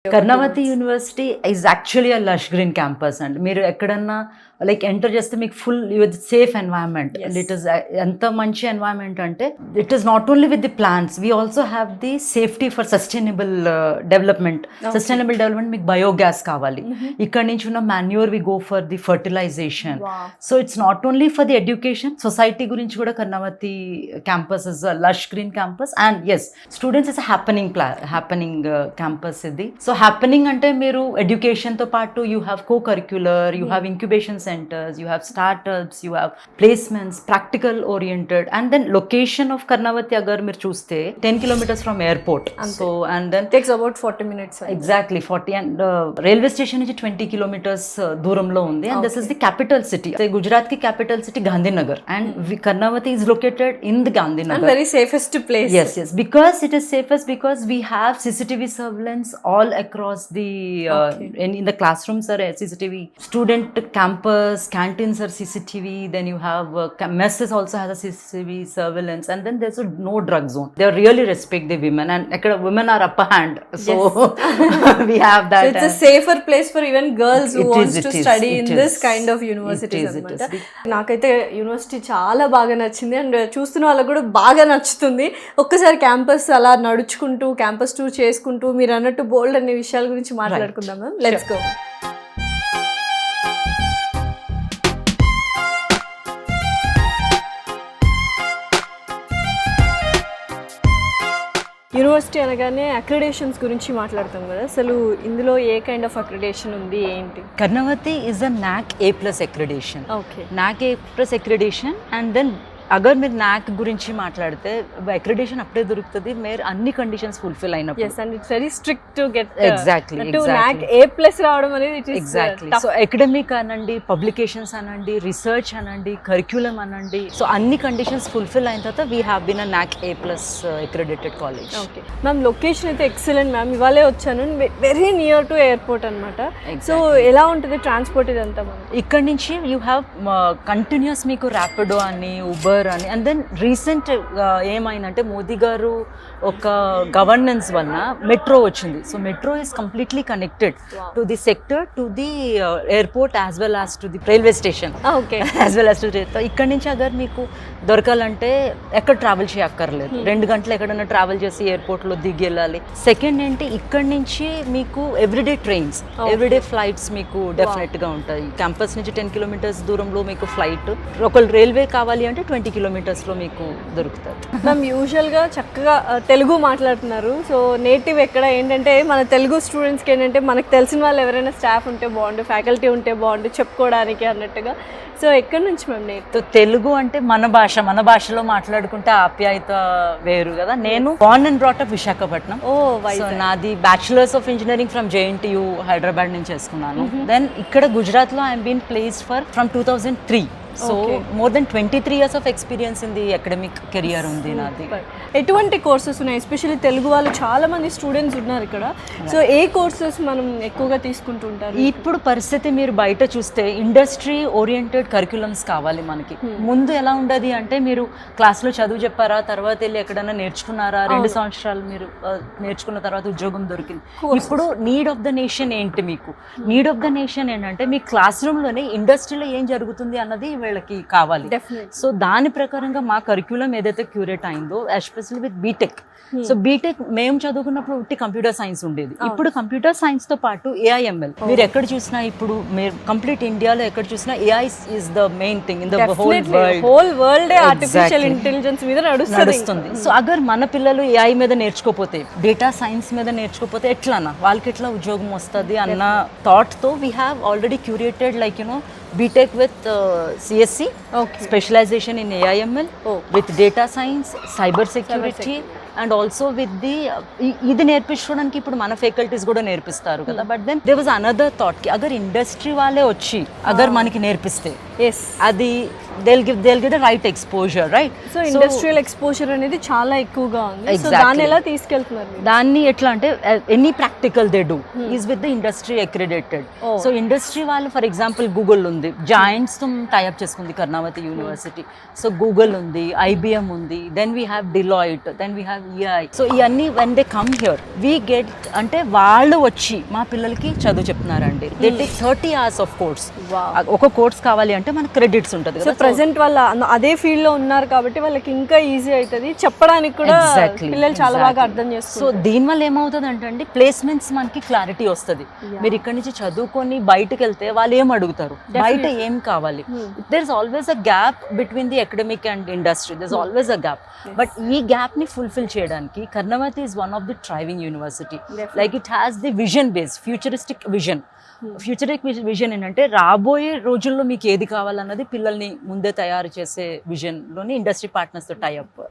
Karnavati university is actually a lush green campus అండి. మీరు ఎక్కడన్నా లైక్ ఎంటర్ చేస్తే మీకు full with safe environment. And it is ఎంత మంచి ఎన్వైరన్మెంట్ అంటే it is not only with the plants, we also have the safety for sustainable development. Sustainable development మీకు biogas కావాలి, ఇక్కడ నుంచి ఉన్న manure we go for the fertilization. So it's not only for the education, society గురించి కూడా Karnavati campus is a lush green campus. And yes, students is happening campus ఇది. So happening అంటే మీరు ఎడ్యుకేషన్ తో పాటు you have co curricular, you have incubation centers, you have startups, you have placements, practical oriented. And then location of Karnavati agar meer chuste 10 kilometers from airport. So and then takes about 40 minutes. Exactly 40. And railway station is 20 kilometers దూరంలో ఉంది. And this is the capital city. The Gujarat ki capital city Gandhinagar, and Karnavati is located in the Gandhinagar. And very safest place. Yes, because it is safest because we have CCTV surveillance all across the in the classrooms are CCTV, student campus, canteens are CCTV, then you have messes also has a CCTV surveillance, and then there's no drug zone. They really respect the women, and women are upper hand, so yes. We have that. So it's a safer place for even girls who wants to study in this kind of universities అన్నమాట. నాకైతే university చాలా బాగా నచ్చింది, and చూస్తున్న వాళ్ళకి కూడా బాగా నచ్చుతుంది. ఒక్కసారి క్యాంపస్ అలా నడుచుకుంటూ క్యాంపస్ టూర్ చేసుకుంటూ మీరు అన్నట్టు బోల్డ్ అనే విషయాల గురించి మాట్లాడుకుందాం మ్యామ్. Let's go. యూనివర్సిటీ అనగానే అక్రిడేషన్స్ గురించి మాట్లాడతాం కదా, అసలు ఇందులో ఏ కైండ్ ఆఫ్ అక్రిడేషన్ ఉంది ఏంటి? Karnavati is a NAC A+ accreditation. Okay. NAC A+ accreditation, and then agar మీరు నాక్ గురించి మాట్లాడితే అక్రిడేషన్ అప్పుడే దొరుకుతుంది మీరు అన్ని కండిషన్స్ ఫుల్ఫిల్ అయినప్పుడు. yes, and it's very strict to get exactly NAC A+ రావడం అనేది it is exactly. So academic అనండి, పబ్లికేషన్స్ అనండి, రీసెర్చ్ అనండి, కరిక్యులం అనండి, సో అన్ని కండిషన్స్ ఫుల్ఫిల్ అయిన తర్వాత we have been a NAC A+ accredited college. Okay ma'am, location అయితే ఎక్సలెంట్ మ్యామ్. ఇవాళే వచ్చాను, వెరీ నియర్ టు ఎయిర్పోర్ట్ అనమాట. సో ఎలా ఉంటుంది ట్రాన్స్పోర్ట్ ఇదంతా? ఇక్కడ నుంచి యూ హ్యావ్ కంటిన్యూస్ మీకు ర్యాపిడో అని, ఉబర్ అని. అండ్ దెన్ రీసెంట్ ఏమైందంటే మోదీ గారు ఒక గవర్నెన్స్ వలన మెట్రో వచ్చింది. So metro is completely connected to the sector, to the airport as well as to the railway station, as well as to. ఇక్కడ నుంచి అగర్ మీకు దొరకాలంటే ఎక్కడ ట్రావెల్ చేయక్కర్లేదు, 2 గంటలు ఎక్కడైనా ట్రావెల్ చేసి ఎయిర్పోర్ట్లో దిగి వెళ్ళాలి. సెకండ్ ఏంటి, ఇక్కడ నుంచి మీకు ఎవ్రీడే ట్రైన్స్, ఎవ్రీడే ఫ్లైట్స్ మీకు డెఫినెట్గా ఉంటాయి. క్యాంపస్ నుంచి 10 కిలోమీటర్స్ దూరంలో మీకు ఫ్లైట్, ఒక రైల్వే కావాలి అంటే 20 కిలోమీటర్స్లో మీకు దొరుకుతుంది. మ్యామ్ యూజువల్గా చక్కగా తెలుగు మాట్లాడుతున్నారు. సో నేటివ్ ఎక్కడ ఏంటంటే మన తెలుగు స్టూడెంట్స్కి ఏంటంటే మనకు తెలిసిన వాళ్ళు ఎవరైనా స్టాఫ్ ఉంటే బాగుండు, ఫ్యాకల్టీ ఉంటే బాగుండు చెప్పుకోవడానికి అన్నట్టుగా. సో ఎక్కడి నుంచి మ్యామ్ నేటివ్? తెలుగు అంటే మన భాష, మన భాషలో మాట్లాడుకుంటే ఆప్యాయత వేరు కదా. నేను born and brought up Visakhapatnam. So నాది bachelors of engineering from JNTU Hyderabad నుంచి చేసుకున్నాను. దెన్ ఇక్కడ గుజరాత్లో I'm been placed from 2003. So more than 23 years of experience in the academic career ఉంది నాది. ఎటువంటి కోర్సెస్ ఉన్నాయి? ఎస్పెషల్లీ తెలుగు వాళ్ళు చాలా మంది స్టూడెంట్స్ ఉన్నారు ఇక్కడ. సో ఏ కోర్సెస్ మనం ఎక్కువగా తీసుకుంటుంటారు? ఇప్పుడు పరిస్థితి మీరు బయట చూస్తే ఇండస్ట్రీ ఓరియంటెడ్ కరిక్యులమ్స్ కావాలి మనకి. ముందు ఎలా ఉండదు అంటే మీరు క్లాస్లో చదువు చెప్పారా, తర్వాత వెళ్ళి ఎక్కడైనా నేర్చుకున్నారా, 2 సంవత్సరాలు మీరు నేర్చుకున్న తర్వాత ఉద్యోగం దొరికింది. ఇప్పుడు నీడ్ ఆఫ్ ద నేషన్ ఏంటి? మీకు నీడ్ ఆఫ్ ద నేషన్ ఏంటంటే మీ క్లాస్ రూమ్లోనే ఇండస్ట్రీలో ఏం జరుగుతుంది అన్నది వీళ్ళకి కావాలి. సో దాని ప్రకారంగా మా కరిక్యులం ఏదైతే క్యూరేట్ అయిందో, especially with B Tech. So B Tech మేము చదువుకున్నప్పుడు ఉట్టి కంప్యూటర్ సైన్స్ ఉండేది. ఇప్పుడు కంప్యూటర్ సైన్స్ తో పాటు AIML మీరు ఎక్కడ చూసినా, ఇప్పుడు మీరు కంప్లీట్ ఇండియాలో ఎక్కడ చూసినా AI is the main thing in the whole world. Artificial intelligence మీద నడుస్తుంది. సో అగర్ మన పిల్లలు AI మీద నేర్చుకోపోతే, డేటా సైన్స్ మీద నేర్చుకోపోతే ఎట్లానా వాళ్ళకి ఎట్లా ఉద్యోగం వస్తుంది అన్న థాట్ తో we have already curated like BTech with CSC, specialization in AIML, with data science, cyber security, and also with the ఇది నేర్పించడానికి ఇప్పుడు మన ఫ్యాకల్టీస్ కూడా నేర్పిస్తారు కదా. But then there was another thought కి అగర్ ఇండస్ట్రీ వాళ్ళే వచ్చి అగర్ మనకి నేర్పిస్తే అది they'll give the right exposure, right? So industrial exposure అనేది చాలా ఎక్కువగా ఉంది. సో దాన్ని ఎలా తీసుకెళ్తున్నారు? దాన్ని ఎట్లా అంటే any practical they do is with the industry accredited. So industry వాళ్ళు ఫర్ ఎగ్జాంపుల్ గూగుల్ ఉంది, జాయింట్స్ తో టైఅప్ చేసుకుంది కర్ణావతి యూనివర్సిటీ. సో గూగుల్ ఉంది, IBM ఉంది, then we have Deloitte, then we have so ఇవన్నీ when they come here we get అంటే వాళ్ళు వచ్చి మా పిల్లలకి చదువు చెప్తున్నారండి. They take 30 hours of course. ఒక కోర్స్ కావాలి అంటే మనకు క్రెడిట్స్ ఉంటుంది సో కదా. ప్రెసెంట్ వాళ్ళ అదే ఫీల్డ్ లో ఉన్నారు కాబట్టి వాళ్ళకి ఇంకా ఈజీ అవుతుంది చెప్పడానికి కూడా. పిల్లలు చాలా బాగా అర్థం చేస్తారు. సో దీనివల్ల ఏమవుతుంది అంటే ప్లేస్మెంట్స్ మనకి క్లారిటీ వస్తుంది. మీరు ఇక్కడ నుంచి చదువుకొని బయటకు వెళ్తే వాళ్ళు ఏం అడుగుతారు, బయట ఏం కావాలి. There is always a gap between the academic and industry. There is always a gap. But ఈ గ్యాప్ ని ఫుల్ఫిల్ చేయడానికి Karnavati is one of the thriving university. Like it has the vision base, futuristic vision. Futuristic vision ఏంటంటే రాబోయే రోజుల్లో మీకు ఏది కావాలన్నది పిల్లల్ని ముందే తయారు చేసే విజన్లోని ఇండస్ట్రీ పార్ట్నర్స్తో టైఅప్.